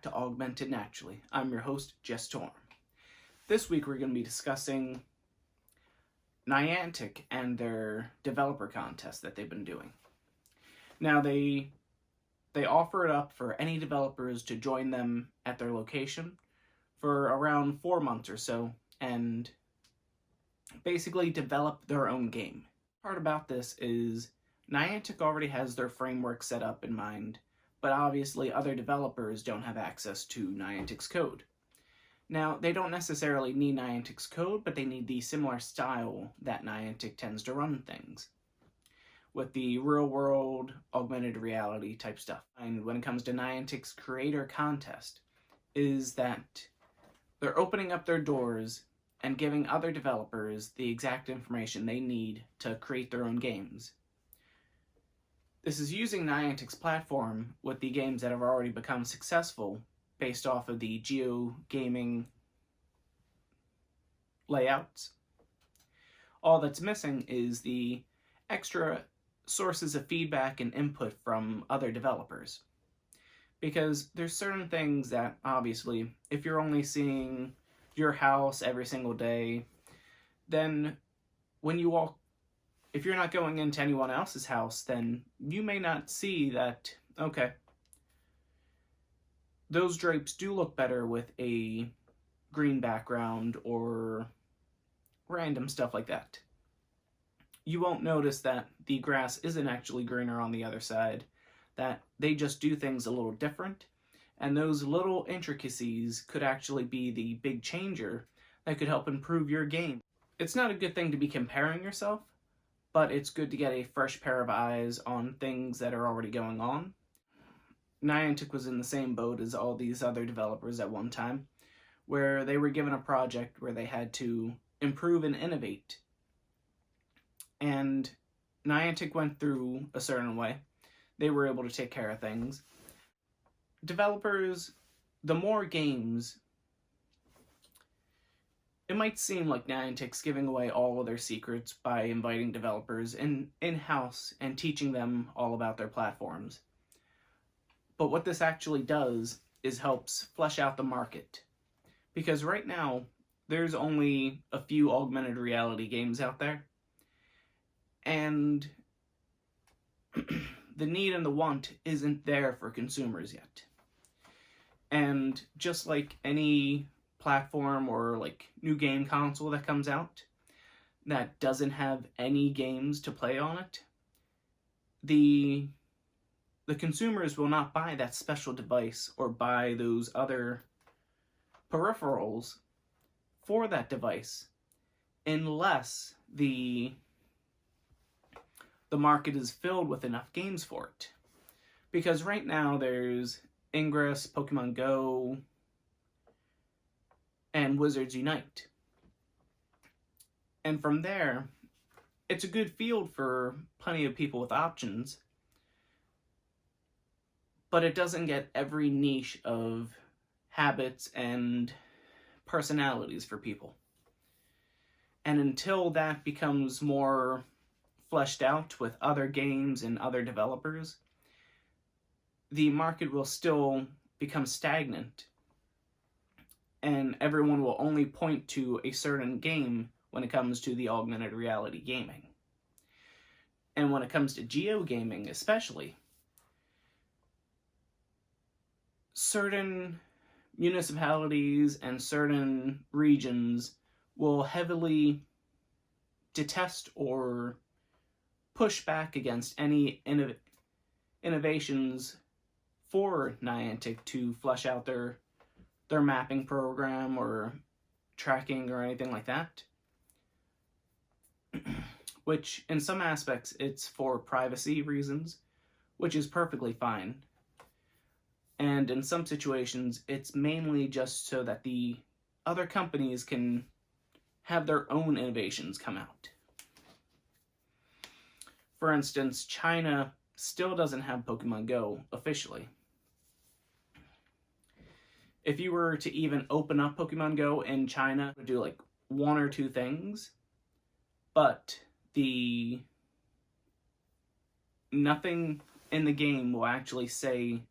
To Augment It Naturally. I'm your host, Jess Storm. This week we're going to be discussing Niantic and their developer contest that they've been doing. Now they offer it up for any developers to join them at their location for around 4 months or so and basically develop their own game. The part about this is Niantic already has their framework set up in mind, but obviously other developers don't have access to Niantic's code. Now, they don't necessarily need Niantic's code, but they need the similar style that Niantic tends to run things, with the real-world, augmented reality type stuff. And when it comes to Niantic's creator contest, is that they're opening up their doors and giving other developers the exact information they need to create their own games. This is using Niantic's platform with the games that have already become successful based off of the geo-gaming layouts. All that's missing is the extra sources of feedback and input from other developers. Because there's certain things that, obviously, if you're only seeing your house every single day, then when you walk, if you're not going into anyone else's house, then you may not see that, okay, those drapes do look better with a green background or random stuff like that. You won't notice that the grass isn't actually greener on the other side, that they just do things a little different, and those little intricacies could actually be the big changer that could help improve your game. It's not a good thing to be comparing yourself, but it's good to get a fresh pair of eyes on things that are already going on. Niantic was in the same boat as all these other developers at one time, where they were given a project where they had to improve and innovate. And Niantic went through a certain way. They were able to take care of things. Developers, the more games, it might seem like Niantic's giving away all of their secrets by inviting developers in-house and teaching them all about their platforms. But what this actually does is helps flesh out the market. Because right now, there's only a few augmented reality games out there. And the need and the want isn't there for consumers yet. And just like any platform or like new game console that comes out that doesn't have any games to play on it, the consumers will not buy that special device or buy those other peripherals for that device unless the market is filled with enough games for it. Because right now there's Ingress, Pokemon Go, and Wizards Unite. And from there, it's a good field for plenty of people with options, but it doesn't get every niche of habits and personalities for people. And until that becomes more fleshed out with other games and other developers, the market will still become stagnant, and everyone will only point to a certain game when it comes to the augmented reality gaming. And when it comes to geo-gaming especially, certain municipalities and certain regions will heavily detest or push back against any innovations for Niantic to flesh out their mapping program or tracking or anything like that. Which, in some aspects, it's for privacy reasons, which is perfectly fine. And in some situations, it's mainly just so that the other companies can have their own innovations come out. For instance, China still doesn't have Pokemon Go officially. If you were to even open up Pokemon Go in China, it would do like one or two things, but nothing in the game will actually say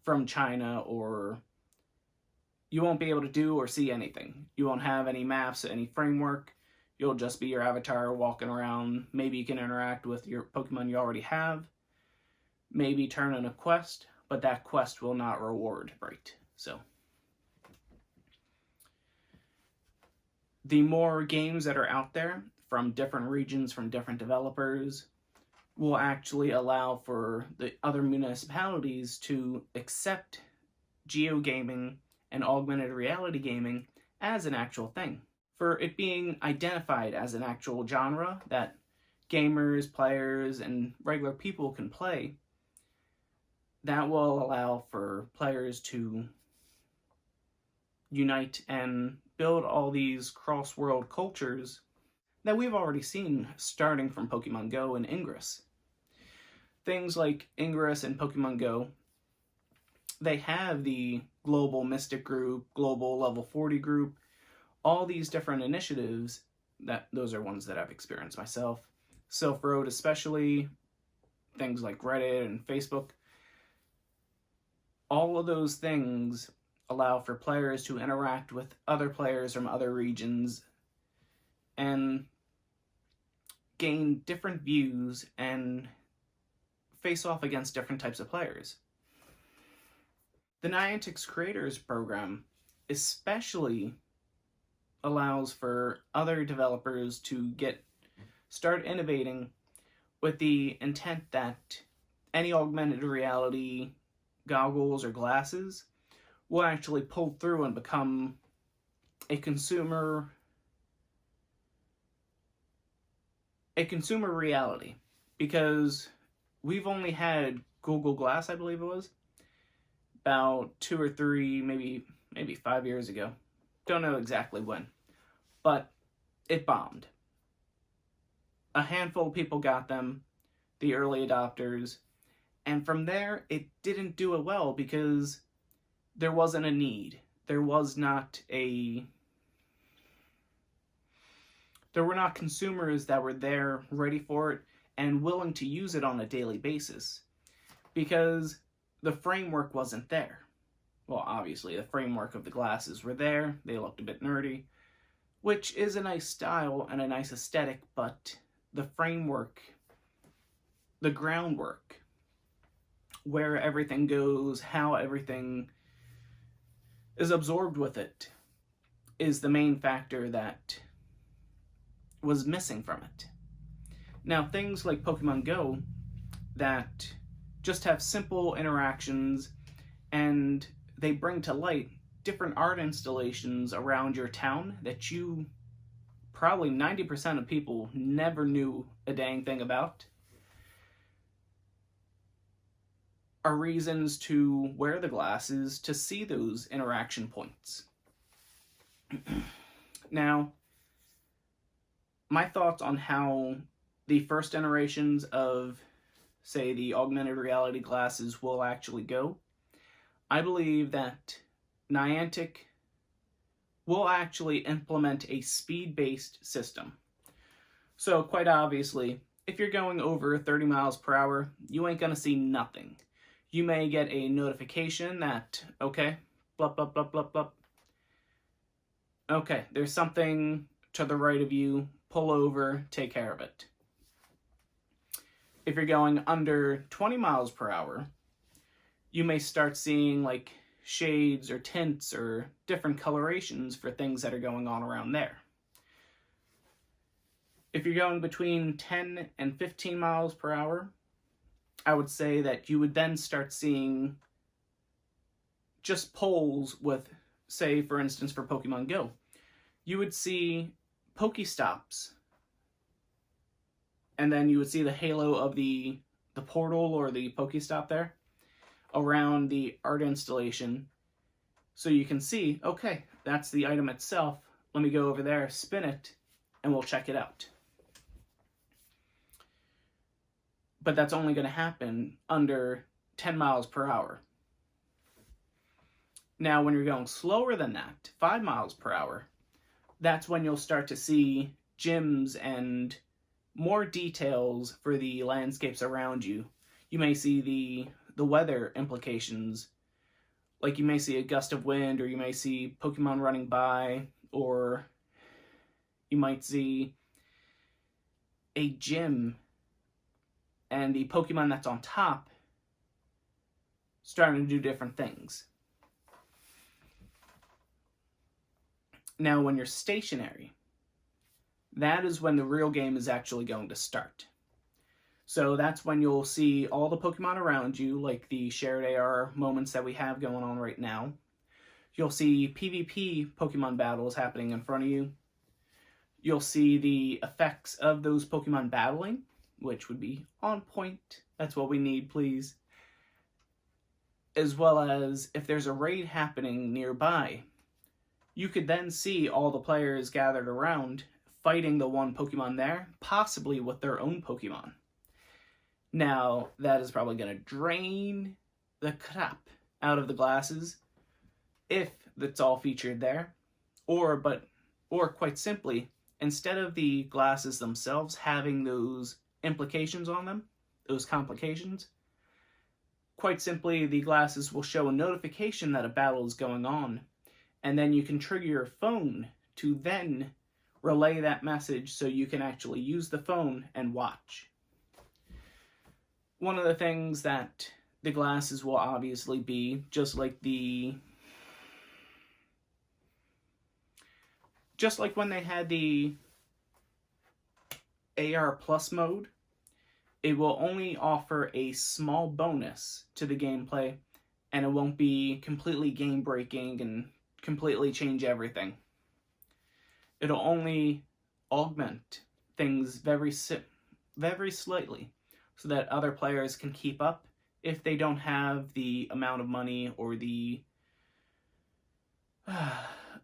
from China or you won't be able to do or see anything. You won't have any maps, any framework. You'll just be your avatar walking around. Maybe you can interact with your Pokemon you already have. Maybe turn in a quest, but that quest will not reward right. So the more games that are out there from different regions, from different developers, will actually allow for the other municipalities to accept geogaming and augmented reality gaming as an actual thing. For it being identified as an actual genre that gamers, players, and regular people can play, that will allow for players to unite and build all these cross-world cultures that we've already seen starting from Pokemon Go and Ingress. Things like Ingress and Pokemon Go, they have the global Mystic group, global level 40 group, all these different initiatives, those are ones that I've experienced myself. Silph Road especially, things like Reddit and Facebook, all of those things allow for players to interact with other players from other regions and gain different views and face off against different types of players. The Niantic's Creators Program especially allows for other developers to start innovating with the intent that any augmented reality goggles or glasses will actually pull through and become a consumer reality, because we've only had Google Glass, I believe it was, about 2 or 3, maybe 5 years ago. Don't know exactly when, but it bombed. A handful of people got them, the early adopters, and from there it didn't do it well because there wasn't a need. There were not consumers that were there ready for it and willing to use it on a daily basis because the framework wasn't there. Well, obviously, the framework of the glasses were there. They looked a bit nerdy, which is a nice style and a nice aesthetic, but the framework, the groundwork, where everything goes, how everything is absorbed with it, is the main factor that was missing from it. Now, things like Pokemon Go that just have simple interactions and they bring to light different art installations around your town that you probably 90% of people never knew a dang thing about, are reasons to wear the glasses to see those interaction points. Now, my thoughts on how the first iterations of, say, the augmented reality glasses will actually go. I believe that Niantic will actually implement a speed-based system. So, quite obviously, if you're going over 30 miles per hour, you ain't gonna see nothing. You may get a notification that, okay, blup, blup, blup, blup, blup. Okay, there's something to the right of you, pull over, take care of it. If you're going under 20 miles per hour, you may start seeing like shades or tints or different colorations for things that are going on around there. If you're going between 10 and 15 miles per hour, I would say that you would then start seeing just poles with, say, for instance, for Pokemon Go, you would see Pokestops, and then you would see the halo of the portal or the Pokestop there around the art installation. So you can see, okay, that's the item itself. Let me go over there, spin it, and we'll check it out. But that's only going to happen under 10 miles per hour. Now, when you're going slower than that, 5 miles per hour, that's when you'll start to see gyms and more details for the landscapes around you. You may see the weather implications Like you may see a gust of wind, or you may see Pokemon running by, or you might see a gym and the Pokemon that's on top starting to do different things. Now, when you're stationary, that is when the real game is actually going to start. So that's when you'll see all the Pokemon around you, like the shared AR moments that we have going on right now. You'll see PvP Pokemon battles happening in front of you. You'll see the effects of those Pokemon battling, which would be on point. That's what we need, please. As well as if there's a raid happening nearby, you could then see all the players gathered around fighting the one Pokemon there, possibly with their own Pokemon. Now, that is probably going to drain the crap out of the glasses if that's all featured there. Or quite simply, instead of the glasses themselves having those implications on them, those complications, quite simply, the glasses will show a notification that a battle is going on, and then you can trigger your phone to then relay that message so you can actually use the phone and watch. One of the things that the glasses will obviously be, just like when they had the AR Plus mode, it will only offer a small bonus to the gameplay, and it won't be completely game-breaking and completely change everything. It'll only augment things very slightly, so that other players can keep up if they don't have the amount of money or the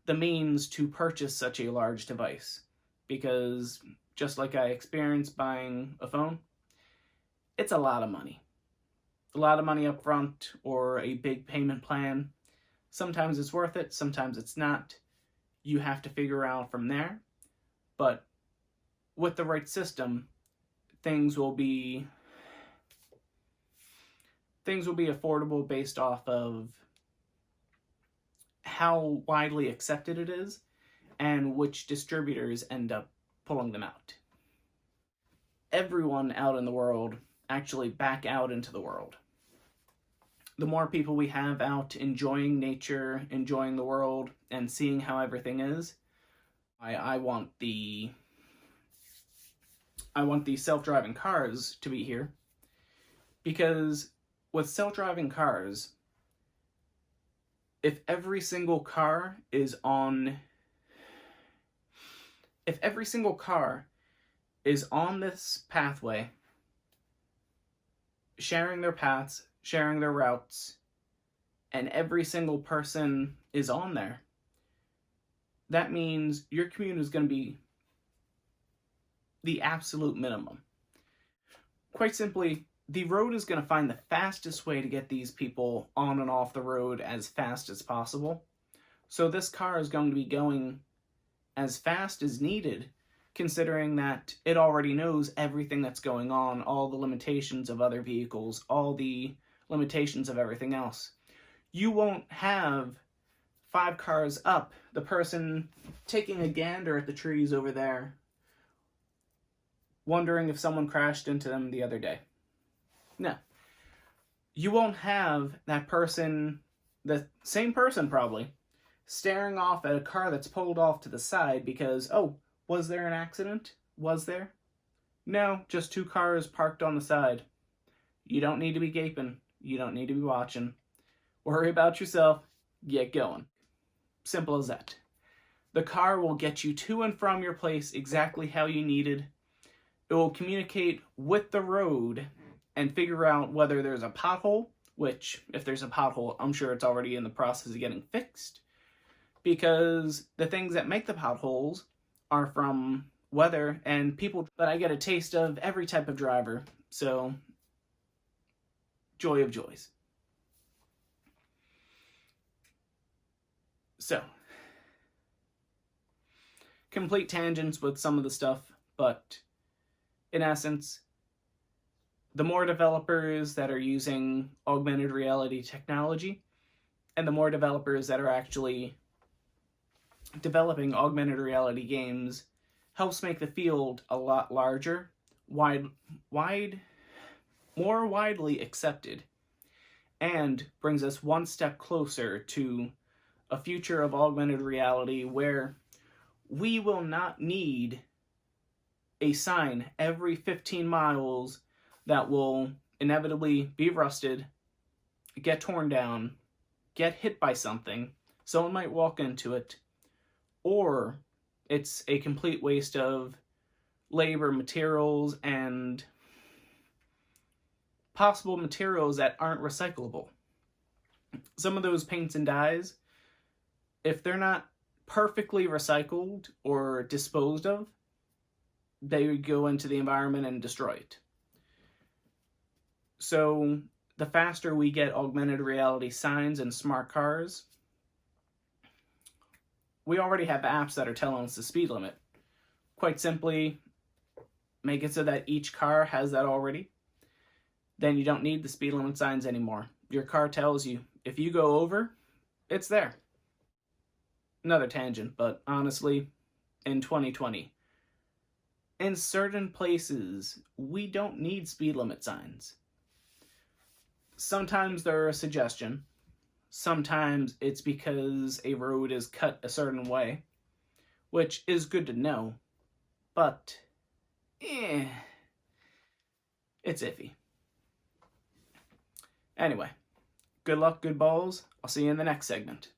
means to purchase such a large device. Because just like I experienced buying a phone, it's a lot of money. A lot of money up front or a big payment plan. Sometimes it's worth it, sometimes it's not. You have to figure out from there. But with the right system, things will be affordable based off of how widely accepted it is and which distributors end up pulling them out. Everyone out in the world actually back out into the world. The more people we have out enjoying nature, enjoying the world, and seeing how everything is, I want the self-driving cars to be here, because with self-driving cars, if every single car is on this pathway, sharing their paths, sharing their routes, and every single person is on there, that means your commute is going to be the absolute minimum. Quite simply, the road is going to find the fastest way to get these people on and off the road as fast as possible. So this car is going to be going as fast as needed, considering that it already knows everything that's going on, all the limitations of other vehicles, all the limitations of everything else. You won't have 5 cars up, the person taking a gander at the trees over there, wondering if someone crashed into them the other day. No. You won't have that person, the same person probably, staring off at a car that's pulled off to the side because, oh, was there an accident? Was there? No, just 2 cars parked on the side. You don't need to be gaping. You don't need to be watching. Worry about yourself. Get going. Simple as that. The car will get you to and from your place exactly how you needed. It will communicate with the road and figure out whether there's a pothole, which, if there's a pothole, I'm sure it's already in the process of getting fixed, because the things that make the potholes are from weather and people. But I get a taste of every type of driver, so joy of joys. So, complete tangents with some of the stuff, but in essence, the more developers that are using augmented reality technology, and the more developers that are actually developing augmented reality games helps make the field a lot larger, wide, more widely accepted, and brings us one step closer to a future of augmented reality where we will not need a sign every 15 miles that will inevitably be rusted, get torn down, get hit by something, someone might walk into it, or it's a complete waste of labor, materials, and possible materials that aren't recyclable. Some of those paints and dyes, if they're not perfectly recycled or disposed of, they go into the environment and destroy it. So the faster we get augmented reality signs in smart cars, we already have apps that are telling us the speed limit. Quite simply, make it so that each car has that already. Then you don't need the speed limit signs anymore. Your car tells you, if you go over, it's there. Another tangent, but honestly, in 2020, in certain places, we don't need speed limit signs. Sometimes they're a suggestion. Sometimes it's because a road is cut a certain way, which is good to know, but it's iffy. Anyway, good luck, good balls. I'll see you in the next segment.